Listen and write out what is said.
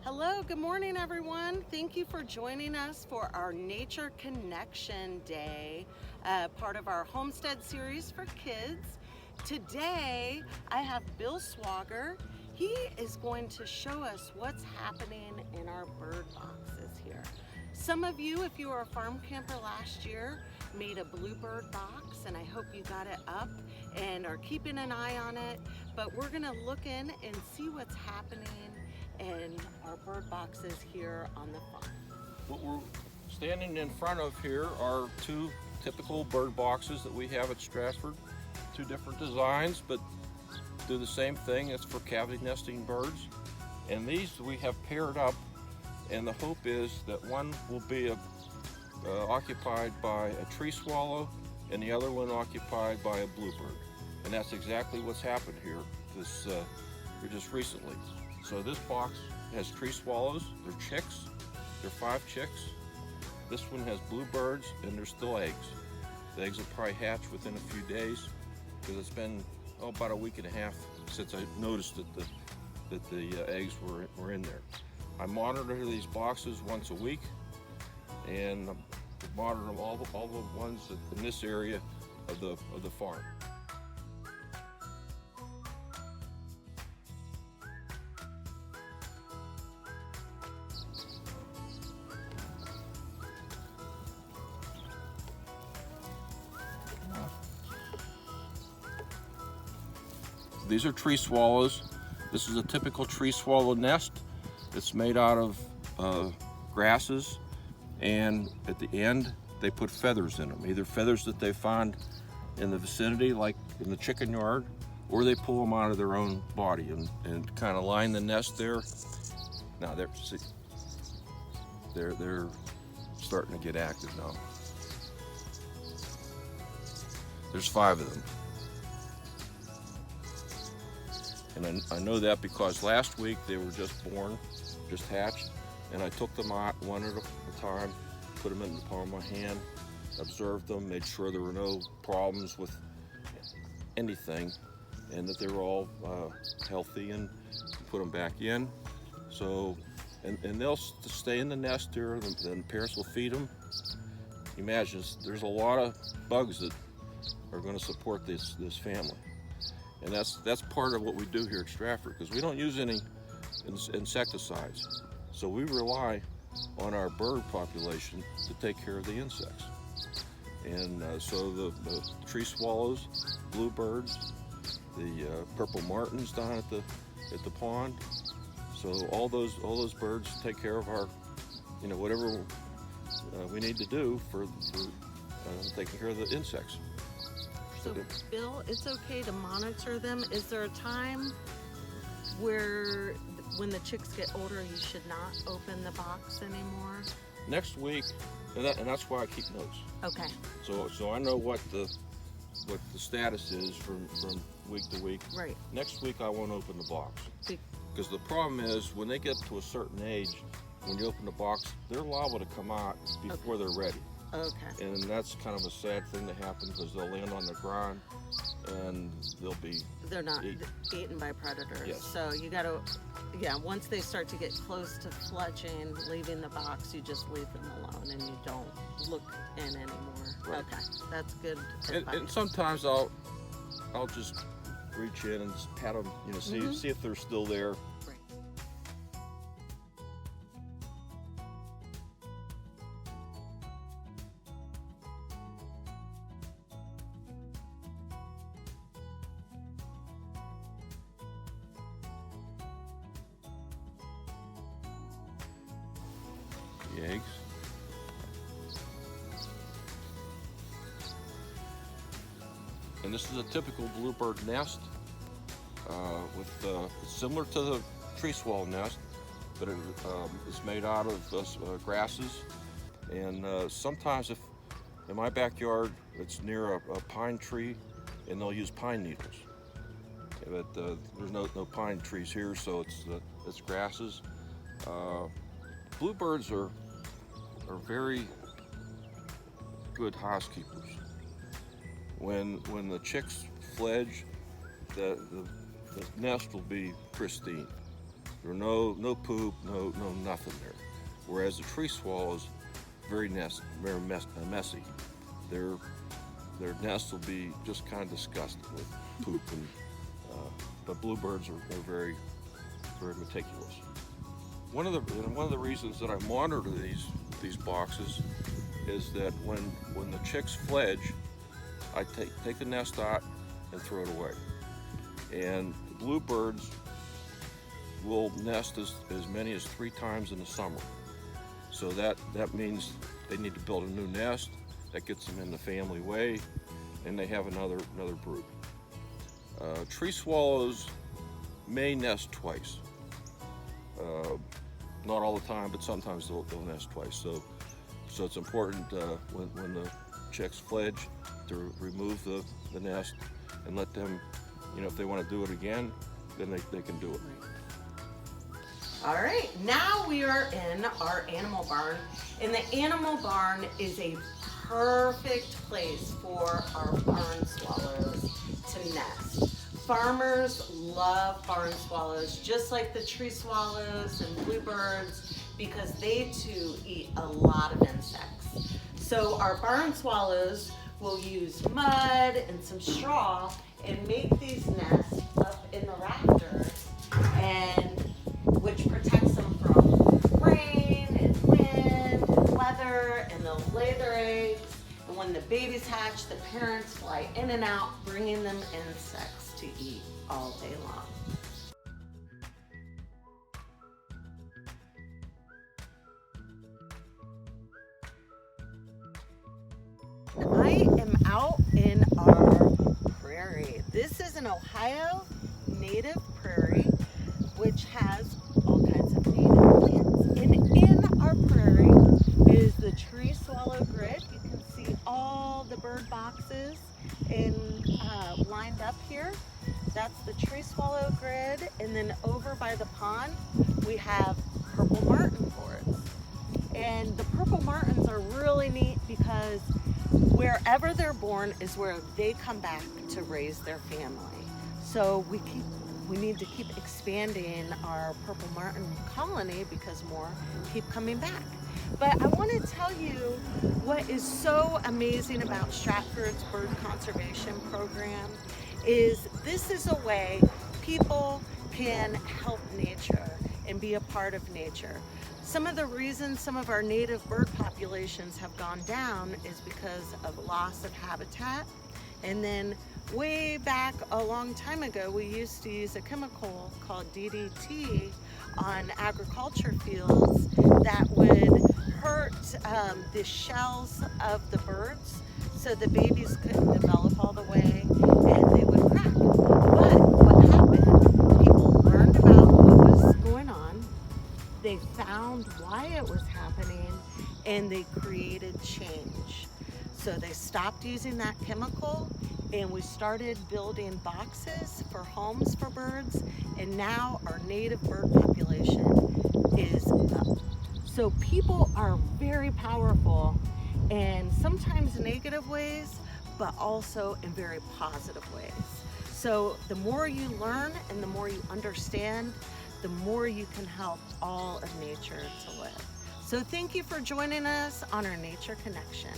Hello, good morning everyone. Thank you for joining us for our Nature Connection Day, part of our Homestead series for kids. Today I have Bill Swager. He is going to show us what's happening in our bird boxes here. Some of you, if you were a farm camper last year, made a bluebird box, and I hope you got it up and are keeping an eye on it. But we're gonna look in and see what's happening in our bird boxes here on the farm. What we're standing in front of here are two typical bird boxes that we have at Stratford. Two different designs, but do the same thing. It's for cavity nesting birds. And these we have paired up, and the hope is that one will be occupied by a tree swallow and the other one occupied by a bluebird. And that's exactly what's happened here just recently. So this box has tree swallows, they're chicks, they're 5 chicks. This one has bluebirds and there's still eggs. The eggs will probably hatch within a few days because it's been about a week and a half since I noticed that the eggs were in there. I monitor these boxes once a week, and monitor them all the ones in this area of the farm. These are tree swallows. This is a typical tree swallow nest. It's made out of grasses, and at the end they put feathers in them, either feathers that they find in the vicinity, like in the chicken yard, or they pull them out of their own body and kind of line the nest there. Now they're starting to get active now. There's 5 of them. And I know that because last week they were just born, just hatched, and I took them out one at a time, put them in the palm of my hand, observed them, made sure there were no problems with anything, and that they were all healthy, and put them back in. So, and they'll stay in the nest here, and the parents will feed them. Imagine, there's a lot of bugs that are going to support this family. And that's part of what we do here at Stratford, because we don't use any insecticides. So we rely on our bird population to take care of the insects. And so the tree swallows, bluebirds, the purple martins down at the pond. So all those birds take care of our, whatever we need to do for taking care of the insects. So Bill, it's okay to monitor them. Is there a time where when the chicks get older you should not open the box anymore? Next week, and that's why I keep notes. Okay. So I know what the status is from week to week. Right. Next week I won't open the box. Because the problem is when they get to a certain age, when you open the box, they're liable to come out before they're ready. Okay. And that's kind of a sad thing to happen because they'll land on the ground and they're not eaten by predators. Yes. So you got to, once they start to get close to fletching, leaving the box, you just leave them alone and you don't look in anymore. Right. Okay, that's good advice. And sometimes I'll just reach in and just pat them, see if they're still there. Right. The eggs. And this is a typical bluebird nest similar to the tree swallow nest, but it's made out of grasses. And sometimes if in my backyard it's near a pine tree, and they'll use pine needles. But there's no pine trees here, so it's grasses. Bluebirds are very good housekeepers. When the chicks fledge, the nest will be pristine. There's no poop, no nothing there. Whereas the tree swallows, very messy. Their nest will be just kind of disgusting with poop, and but bluebirds are very meticulous. One of the reasons that I monitor these boxes is that when the chicks fledge, I take the nest out and throw it away. And the bluebirds will nest as many as 3 times in the summer. So that means they need to build a new nest. That gets them in the family way, and they have another brood. Tree swallows may nest twice. Not all the time, but sometimes they'll nest twice. So it's important when the chicks fledge to remove the nest and let them, if they want to do it again, then they can do it. All right, now we are in our animal barn, and the animal barn is a perfect place for our barn swallows to nest. Farmers love barn swallows, just like the tree swallows and bluebirds, because they too eat a lot of insects. So our barn swallows will use mud and some straw and make these nests up in the rafters, and which protects them from rain and wind and weather, and they'll lay their eggs. And when the babies hatch, the parents fly in and out, bringing them insects to eat all day long. I am out in our prairie. This is an Ohio native prairie, which has all kinds of native plants. And in our prairie is the tree swallow grid. You can see all the bird boxes lined up here. That's the tree swallow grid. And then over by the pond, we have purple martin forest. And the purple martins are really neat because wherever they're born is where they come back to raise their family. So we need to keep expanding our purple martin colony because more keep coming back. But I want to tell you what is so amazing about Stratford's bird conservation program is this is a way people can help nature and be a part of nature. Some of the reasons some of our native bird populations have gone down is because of loss of habitat. And then way back a long time ago, we used to use a chemical called DDT on agriculture fields that would hurt the shells of the birds, so the babies couldn't develop all the way and they would crack. But what happened, people learned about what was going on, they found why it was happening, and they created change. So they stopped using that chemical, and we started building boxes for homes for birds, and now our native bird population is up. So people are very powerful, and sometimes negative ways, but also in very positive ways. So the more you learn and the more you understand, the more you can help all of nature to live. So thank you for joining us on our Nature Connection.